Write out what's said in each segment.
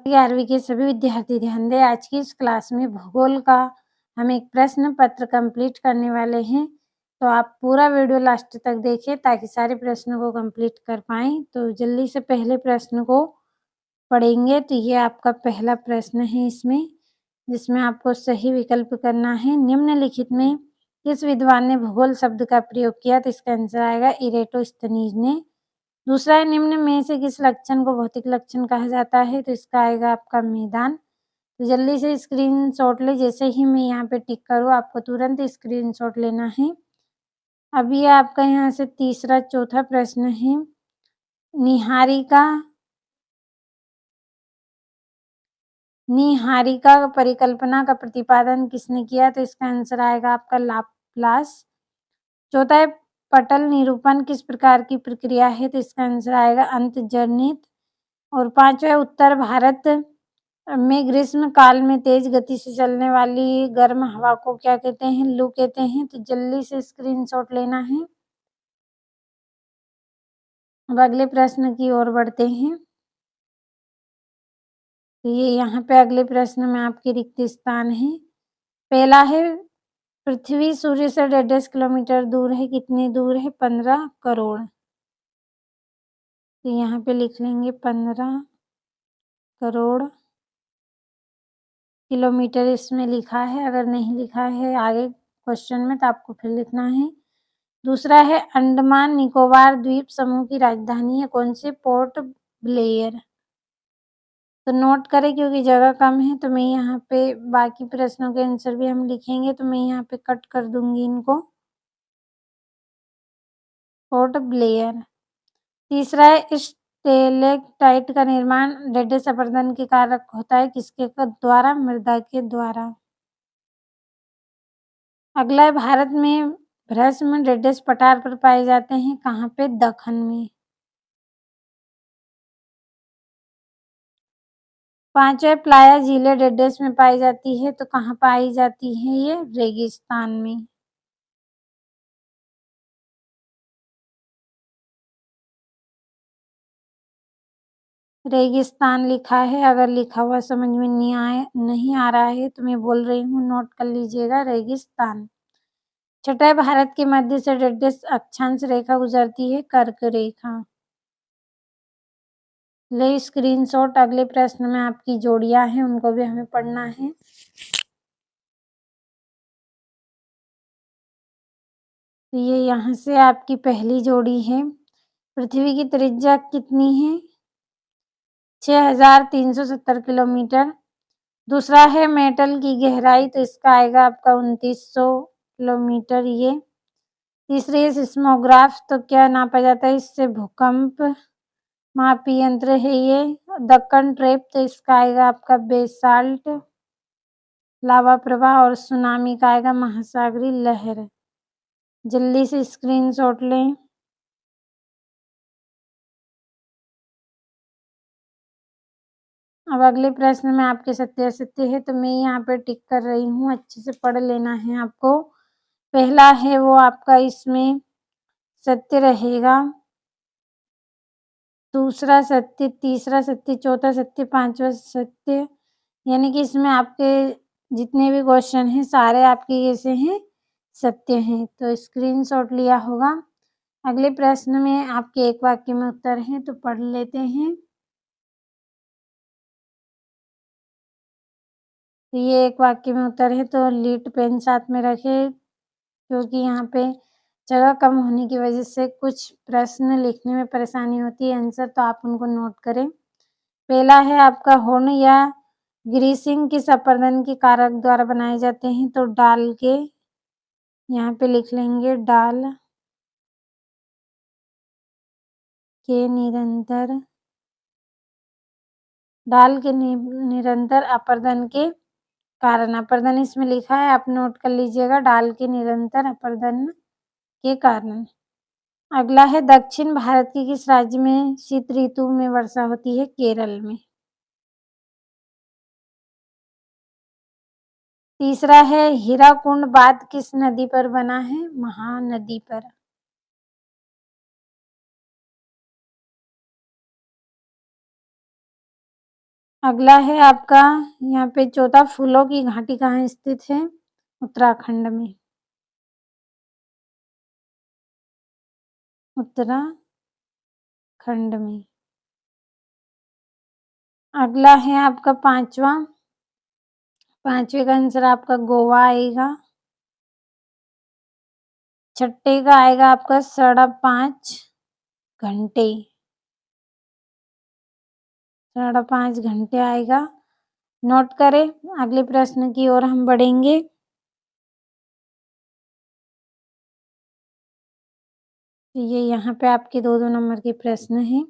11वीं के सभी विद्यार्थी ध्यान दें। आज की इस क्लास में भूगोल का हम एक प्रश्न पत्र कंप्लीट करने वाले हैं, तो आप पूरा वीडियो लास्ट तक देखें ताकि सारे प्रश्नों को कंप्लीट कर पाएँ। तो जल्दी से पहले प्रश्न को पढ़ेंगे। तो ये आपका पहला प्रश्न है इसमें, जिसमें आपको सही विकल्प करना है। निम्नलिखित में किस विद्वान ने भूगोल शब्द का प्रयोग किया? तो इसका आंसर आएगा इरेटोस्थनीज ने। दूसरा है, निम्न में से किस लक्षण को भौतिक लक्षण कहा जाता है? तो इसका आएगा आपका मैदान। तो जल्दी से स्क्रीनशॉट ले, जैसे ही मैं यहाँ पे टिक करूँ आपको तुरंत स्क्रीनशॉट लेना है। अब ये आपका यहाँ से तीसरा चौथा प्रश्न है, निहारिका परिकल्पना का प्रतिपादन किसने किया? तो इसका आंसर आएगा आपका लाप्लास। चौथा है, पटल निरूपण किस प्रकार की प्रक्रिया है? तो इसका आंसर आएगा अंतर्जनित। और पांचवा है, उत्तर भारत में ग्रीष्म काल में तेज गति से चलने वाली गर्म हवा को क्या कहते हैं? लू कहते हैं। तो जल्दी से स्क्रीनशॉट लेना है। अब अगले प्रश्न की ओर बढ़ते हैं। तो ये यहाँ पे अगले प्रश्न में आपके रिक्त स्थान है। पहला है, पृथ्वी सूर्य से 1.5 किलोमीटर दूर है। कितने दूर है? 15 करोड़। तो यहाँ पे लिख लेंगे 15 करोड़ किलोमीटर इसमें लिखा है। अगर नहीं लिखा है आगे क्वेश्चन में तो आपको फिर लिखना है। दूसरा है, अंडमान निकोबार द्वीप समूह की राजधानी है कौन सी? पोर्ट ब्लेयर। तो नोट करें क्योंकि जगह कम है तो मैं यहाँ पे बाकी प्रश्नों के आंसर भी हम लिखेंगे, तो मैं यहाँ पे कट कर दूंगी इनको। Port Blair. तीसरा है, स्टेलेक्टाइट का निर्माण डेडेस अपर्दन के कारक होता है किसके द्वारा? मृदा के द्वारा। अगला है, भारत में भ्रष्म डेडेस पठार पर पाए जाते हैं कहाँ पे? दक्कन में। पांचवा, प्लाया झीलें डेडेस में पाई जाती है तो कहाँ पाई जाती है? ये रेगिस्तान में। रेगिस्तान लिखा है, अगर लिखा हुआ समझ में नहीं आ रहा है तो मैं बोल रही हूँ, नोट कर लीजिएगा, रेगिस्तान। छठा, भारत के मध्य से डेडेस अक्षांश रेखा गुजरती है? कर्क रेखा। ले स्क्रीनशॉट। अगले प्रश्न में आपकी जोड़ियां हैं उनको भी हमें पढ़ना है। तो ये यहाँ से आपकी पहली जोड़ी है। पृथ्वी की त्रिज्या कितनी है? 6370 किलोमीटर। दूसरा है, मेटल की गहराई, तो इसका आएगा आपका 2900 किलोमीटर ये। तीसरी है, सिस्मोग्राफ, तो क्या नापा जाता है इससे? भूकंप मापी यंत्र है ये। दक्कन ट्रैप, तो इसका आएगा आपका बेसाल्ट लावा प्रवाह। और सुनामी का आएगा महासागरीय लहर। जल्दी से स्क्रीनशॉट लें। अब अगले प्रश्न में आपके सत्य असत्य है तो मैं यहाँ पे टिक कर रही हूँ, अच्छे से पढ़ लेना है आपको। पहला है वो आपका इसमें सत्य रहेगा, दूसरा सत्य, तीसरा सत्य, चौथा सत्य, पांचवा सत्य। यानी कि इसमें आपके जितने भी क्वेश्चन हैं सारे आपके कैसे हैं? सत्य हैं। तो स्क्रीनशॉट लिया होगा। अगले प्रश्न में आपके एक वाक्य में उत्तर हैं तो पढ़ लेते हैं। तो ये एक वाक्य में उत्तर है तो लीड पेन साथ में रखें, क्योंकि यहाँ पे जगह कम होने की वजह से कुछ प्रश्न लिखने में परेशानी होती है। आंसर तो आप उनको नोट करें। पहला है आपका, होर्न या ग्रीसिंग किस अपर्दन के कारक द्वारा बनाए जाते हैं? तो डाल के, यहाँ पे लिख लेंगे डाल के निरंतर अपर्दन के कारण। अपर्दन इसमें लिखा है, आप नोट कर लीजिएगा, डाल के निरंतर अपर्दन के कारण। अगला है, दक्षिण भारत के किस राज्य में शीत ऋतु में वर्षा होती है? केरल में। तीसरा है, हीराकुंड बांध किस नदी पर बना है? महानदी पर। अगला है आपका यहाँ पे चौथा, फूलों की घाटी कहाँ स्थित है? उत्तराखंड में। उत्तराखंड में। अगला है आपका पांचवा का आंसर आपका गोवा आएगा। छठे का आएगा आपका 5.5 घंटे। 5.5 घंटे आएगा। नोट करें। अगले प्रश्न की ओर हम बढ़ेंगे। ये यहाँ पे आपके 2-2 नंबर के प्रश्न हैं,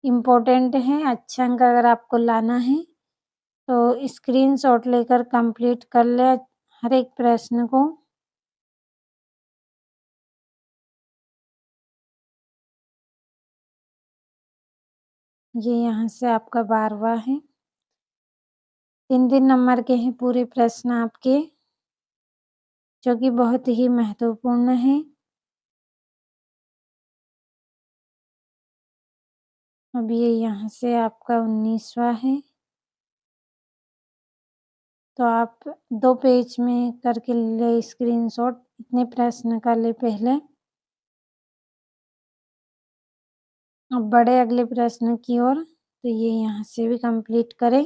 इम्पोर्टेंट हैं। अच्छे अंक अगर आपको लाना है तो स्क्रीनशॉट लेकर कंप्लीट कर ले हर एक प्रश्न को। ये यहाँ से आपका 12वां है। 3-3 नंबर के हैं पूरे प्रश्न आपके, जो कि बहुत ही महत्वपूर्ण है। अब ये यहाँ से आपका 19वां है। तो आप 2 पेज में करके ले स्क्रीनशॉट, इतने प्रश्न कर ले पहले। अब बढ़े अगले प्रश्न की ओर, तो ये यहाँ से भी कंप्लीट करें।